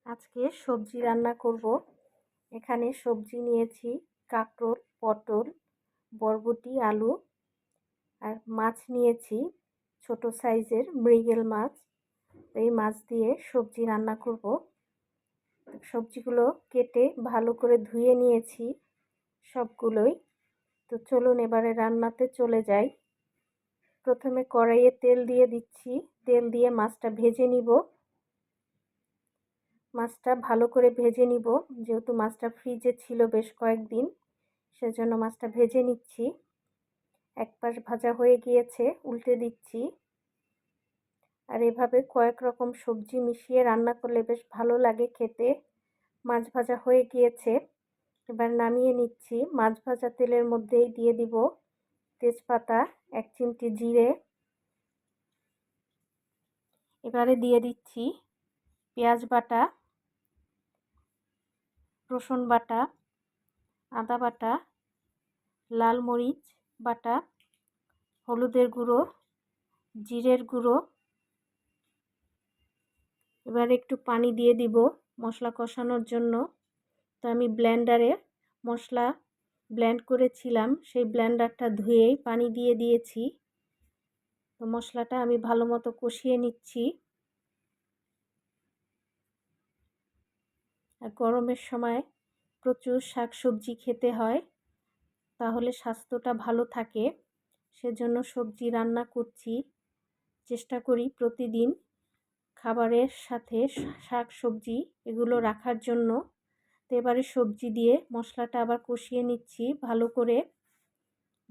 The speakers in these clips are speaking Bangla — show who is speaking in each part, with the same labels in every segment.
Speaker 1: আজকে সবজি রান্না করব। এখানে সবজি নিয়েছি কাঁকরোল, পটল, বরবটি, আলু আর মাছ নিয়েছি ছোট সাইজের মৃগেল মাছ। এই মাছ দিয়ে সবজি রান্না করব। সবজিগুলো কেটে ভালো করে ধুয়ে নিয়েছি সবগুলোই। তো চলুন এবারে রান্নাতে চলে যাই। প্রথমে কড়াইয়ে তেল দিয়ে দিচ্ছি। তেল দিয়ে মাছটা ভেজে নিব। মাছটা ভালো করে ভেজে নিব, যেহেতু মাছটা ফ্রিজে ছিল বেশ কয়েকদিন, সেজন্য মাছটা ভেজে নিচ্ছি। এক পাশ ভাজা হয়ে গিয়েছে, উল্টে দিচ্ছি। আর এভাবে কয়েক রকম সবজি মিশিয়ে রান্না করলে বেশ ভালো লাগে খেতে। মাছ ভাজা হয়ে গিয়েছে, এবার নামিয়ে নিচ্ছি। মাছ ভাজা তেলের মধ্যেই দিয়ে দিব তেজপাতা, 1 চিমটি জিরে। এবারে দিয়ে দিচ্ছি পেঁয়াজ বাটা, রসুন বাটা, আদা বাটা, লাল মরিচ বাটা, হলুদের গুঁড়ো, জিরের গুঁড়ো। এবার একটু পানি দিয়ে দিব মশলা কষানোর জন্য। তো আমি ব্লেন্ডারে মশলা ব্লেন্ড করেছিলাম, সেই ব্লেন্ডারটা ধুয়েই পানি দিয়ে দিয়েছি। তো মশলাটা আমি ভালো মতো কষিয়ে নিচ্ছি। আর গরমের সময় প্রচুর শাকসবজি খেতে হয়, তাহলে স্বাস্থ্যটা ভালো থাকে। সেজন্য সবজি রান্না করছি। চেষ্টা করি প্রতিদিন খাবারের সাথে শাক সবজি এগুলো রাখার জন্য। তো এবারে সবজি দিয়ে মশলাটা আবার কষিয়ে নিচ্ছি ভালো করে।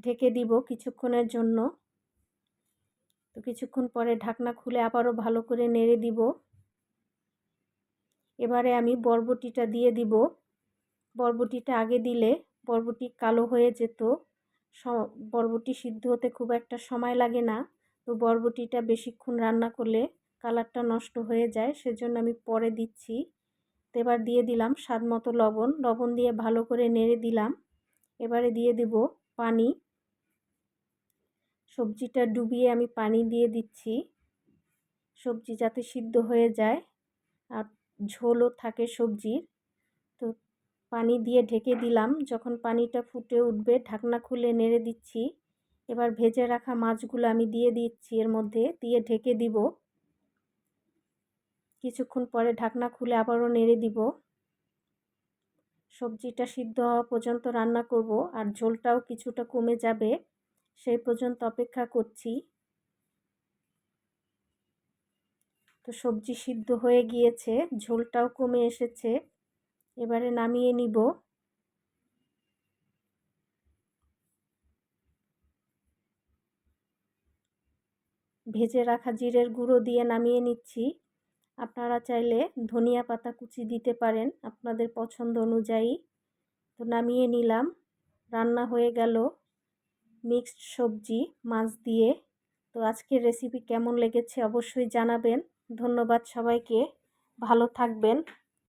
Speaker 1: ঢেকে দিব কিছুক্ষণের জন্য। তো কিছুক্ষণ পরে ঢাকনা খুলে আবারও ভালো করে নেড়ে দিব। এবারে আমি বরবটিটা দিয়ে দিব। বরবটিটা আগে দিলে বরবটি কালো হয়ে যেত। বরবটি সিদ্ধ হতে খুব একটা সময় লাগে না। তো বরবটিটা বেশিক্ষণ রান্না করলে কালারটা নষ্ট হয়ে যায়, সেজন্য আমি পরে দিচ্ছি। তো এবার দিয়ে দিলাম স্বাদ মতো লবণ। লবণ দিয়ে ভালো করে নেড়ে দিলাম। এবারে দিয়ে দিব পানি। সবজিটা ডুবিয়ে আমি পানি দিয়ে দিচ্ছি, সবজি যাতে সিদ্ধ হয়ে যায় আর ঝোলও থাকে সবজির। তো পানি দিয়ে ঢেকে দিলাম। যখন পানিটা ফুটে উঠবে ঢাকনা খুলে নেড়ে দিচ্ছি। এবার ভেজে রাখা মাছগুলো আমি দিয়ে দিচ্ছি এর মধ্যে, দিয়ে ঢেকে দিব। কিছুক্ষণ পরে ঢাকনা খুলে আবারও নেড়ে দিব। সবজিটা সিদ্ধ হওয়া পর্যন্ত রান্না করব, আর ঝোলটাও কিছুটা কমে যাবে সেই পর্যন্ত অপেক্ষা করছি। তো সবজি সিদ্ধ হয়ে গিয়েছে, ঝোলটাও কমে এসেছে। এবারে নামিয়ে নিব। ভেজে রাখা জিরের গুঁড়ো দিয়ে নামিয়ে নিচ্ছি। আপনারা চাইলে ধনিয়া পাতা কুচি দিতে পারেন আপনাদের পছন্দ অনুযায়ী। তো নামিয়ে নিলাম। রান্না হয়ে গেল মিক্সড সবজি মাছ দিয়ে। তো আজকের রেসিপি কেমন লেগেছে অবশ্যই জানাবেন। ধন্যবাদ সবাইকে, ভালো থাকবেন।